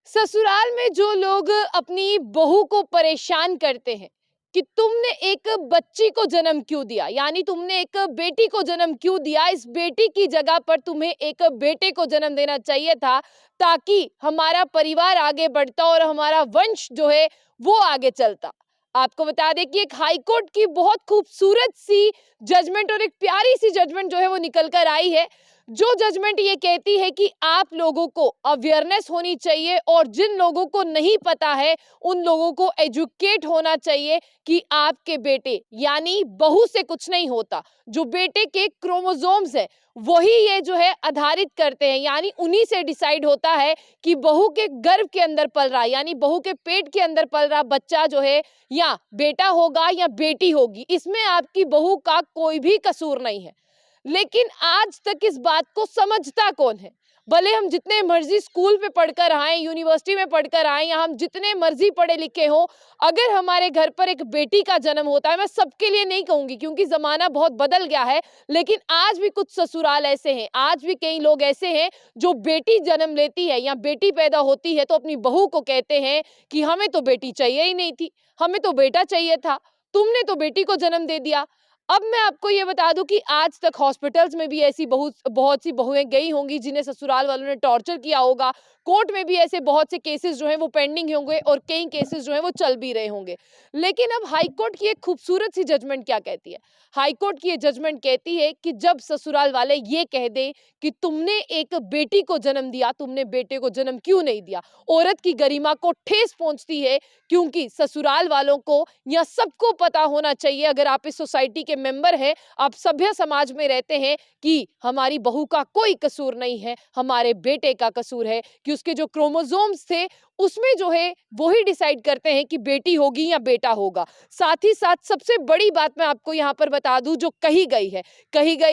ससुराल में जो लोग अपनी बहू को परेशान करते हैं कि तुमने एक बच्ची को जन्म क्यों दिया, यानी तुमने एक बेटी को जन्म क्यों दिया, इस बेटी की जगह पर तुम्हें एक बेटे को जन्म देना चाहिए था ताकि हमारा परिवार आगे बढ़ता और हमारा वंश जो है वो आगे चलता। आपको बता दें कि एक हाई कोर्ट की बहुत खूबसूरत सी जजमेंट और एक प्यारी सी जजमेंट जो है वो निकल कर आई है। जो जजमेंट ये कहती है कि आप लोगों को अवेयरनेस होनी चाहिए और जिन लोगों को नहीं पता है उन लोगों को एजुकेट होना चाहिए कि आपके बेटे यानी बहू से कुछ नहीं होता। जो बेटे के क्रोमोसोम्स है वही ये जो है आधारित करते हैं, यानी उन्हीं से डिसाइड होता है कि बहू के गर्भ के अंदर पल रहा यानी बहू के पेट के अंदर पल रहा बच्चा जो है या बेटा होगा या बेटी होगी, इसमें आपकी बहू का कोई भी कसूर नहीं है। लेकिन आज तक इस बात को समझता कौन है? भले हम जितने मर्जी स्कूल में पढ़कर आए, यूनिवर्सिटी में पढ़कर आए या हम जितने मर्जी पढ़े लिखे हों, अगर हमारे घर पर एक बेटी का जन्म होता है, मैं सबके लिए नहीं कहूंगी क्योंकि जमाना बहुत बदल गया है, लेकिन आज भी कुछ ससुराल ऐसे हैं, आज भी कई लोग ऐसे हैं जो बेटी जन्म लेती है या बेटी पैदा होती है तो अपनी बहू को कहते हैं कि हमें तो बेटी चाहिए ही नहीं थी, हमें तो बेटा चाहिए था, तुमने तो बेटी को जन्म दे दिया। अब मैं आपको ये बता दूं कि आज तक हॉस्पिटल्स में भी ऐसी बहुत सी बहुएं गई होंगी जिन्हें ससुराल वालों ने टॉर्चर किया होगा। कोर्ट में भी ऐसे बहुत से केसेस जो हैं वो पेंडिंग होंगे और कई केसेस जो हैं वो चल भी रहे होंगे। लेकिन अब हाई कोर्ट की एक खूबसूरत सी जजमेंट क्या कहती है? हाई कोर्ट की ये जजमेंट कहती है कि जब ससुराल वाले ये कह दें कि तुमने एक बेटी को जन्म दिया, तुमने बेटे को जन्म क्यों नहीं दिया, औरत की गरिमा को ठेस पहुंचती है क्योंकि ससुराल वालों को या सबको पता होना चाहिए, अगर आप इस सोसाइटी के मेंबर हैं, आप सभ्य समाज में रहते हैं, कि हमारी बहू का कोई कसूर नहीं है, हमारे बेटे का कसूर है कि उसके जो क्रोमोसोम्स थे उसमें जो है वो ही डिसाइड करते हैं कि बेटी होगी या बेटा होगा। साथ ही साथ सबसे बड़ी बात मैं आपको यहाँ पर बता दूं जो कही गई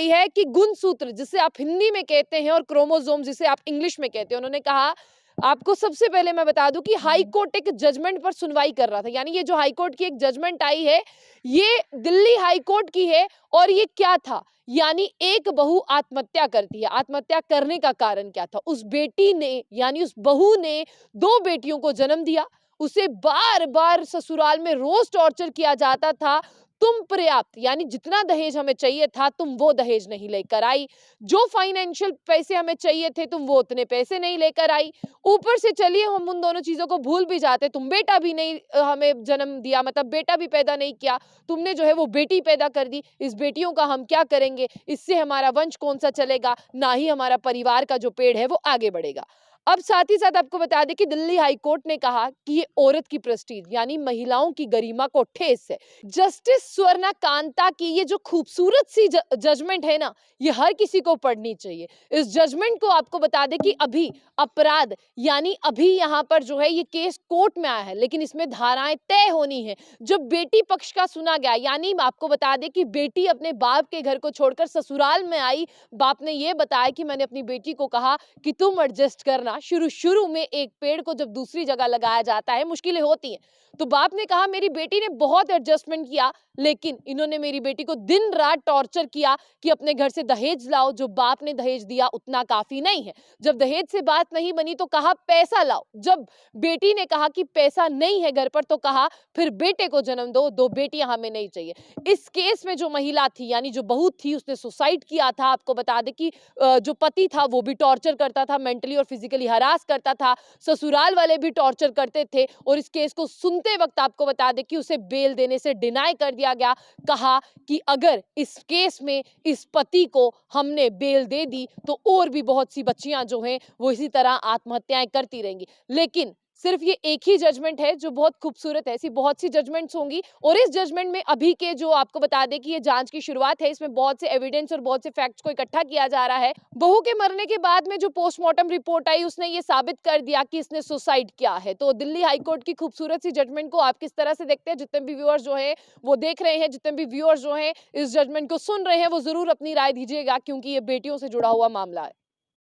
है कि गुणसूत्र जिसे आप हिंदी में कहते हैं और क्रोमोसोम जिसे आप इंग्लिश में कहते हैं, उन्होंने कहा, आपको सबसे पहले मैं बता दूं कि हाई कोर्ट एक जजमेंट पर सुनवाई कर रहा था, यानी ये जो हाई कोर्ट की एक जजमेंट आई है ये दिल्ली हाई कोर्ट की है। और ये क्या था, यानी एक बहू आत्महत्या करती है, आत्महत्या करने का कारण क्या था? उस बेटी ने यानी उस बहू ने दो बेटियों को जन्म दिया, उसे बार बार ससुराल में रोज टॉर्चर किया जाता था, तुम पर्याप्त यानी जितना दहेज हमें चाहिए था तुम वो दहेज नहीं लेकर आई, जो फाइनेंशियल पैसे हमें चाहिए थे तुम वो उतने पैसे नहीं लेकर आई, ऊपर से चलिए हम उन दोनों चीजों को भूल भी जाते, तुम बेटा भी नहीं हमें जन्म दिया, मतलब बेटा भी पैदा नहीं किया, तुमने जो है वो बेटी पैदा कर दी, इस बेटियों का हम क्या करेंगे, इससे हमारा वंश कौन सा चलेगा, ना ही हमारा परिवार का जो पेड़ है वो आगे बढ़ेगा। अब साथ ही साथ आपको बता दें कि दिल्ली हाई कोर्ट ने कहा कि ये औरत की प्रेस्टीज यानी महिलाओं की गरिमा को ठेस है। जस्टिस स्वर्णा कांता की ये जो खूबसूरत सी जजमेंट है ना, ये हर किसी को पढ़नी चाहिए। इस जजमेंट को आपको बता दें कि अभी अपराध यानी अभी यहाँ पर जो है ये केस कोर्ट में आया है, लेकिन इसमें धाराएं तय होनी है। जब बेटी पक्ष का सुना गया, यानी आपको बता दें कि बेटी अपने बाप के घर को छोड़कर ससुराल में आई, बाप ने ये बताया कि मैंने अपनी बेटी को कहा कि तुम एडजस्ट करना। शुरू शुरू में एक पेड़ को जब दूसरी जगह लगाया जाता है मुश्किलें होती हैं, तो बाप ने कहा मेरी बेटी ने बहुत एडजस्टमेंट किया, लेकिन इन्होंने मेरी बेटी को दिन रात टॉर्चर किया कि अपने घर से दहेज लाओ, जो बाप ने दहेज दिया उतना काफी नहीं है। जब दहेज से बात नहीं बनी तो कहा पैसा लाओ, जब बेटी ने कहा कि पैसा नहीं है घर पर तो कहा फिर बेटे को जन्म दो, दो बेटियां हमें नहीं चाहिए। इस केस में जो महिला थी यानी जो बहू थी उसने सुसाइड किया था। आपको बता दें कि जो पति था वो भी टॉर्चर करता था, मेंटली और फिजिकली हरास करता था, ससुराल वाले भी टॉर्चर करते थे, और इस केस को सुनते वक्त आपको बता दें कि उसे बेल देने से डिनाई कर दिया गया। कहा कि अगर इस केस में इस पति को हमने बेल दे दी तो और भी बहुत सी बच्चियां जो हैं वो इसी तरह आत्महत्याएं करती रहेंगी। लेकिन सिर्फ ये एक ही जजमेंट है जो बहुत खूबसूरत है, ऐसी बहुत सी जजमेंट्स होंगी, और इस जजमेंट में अभी के जो आपको बता दें कि ये जांच की शुरुआत है, इसमें बहुत से एविडेंस और बहुत से फैक्ट्स को इकट्ठा किया जा रहा है। बहू के मरने के बाद में जो पोस्टमार्टम रिपोर्ट आई उसने ये साबित कर दिया कि इसने सुसाइड किया है। तो दिल्ली हाईकोर्ट की खूबसूरत सी जजमेंट को आप किस तरह से देखते हैं? जितने भी व्यूअर्स जो है वो देख रहे हैं, जितने भी व्यूअर्स जो है इस जजमेंट को सुन रहे हैं, वो जरूर अपनी राय दीजिएगा क्योंकि ये बेटियों से जुड़ा हुआ मामला है।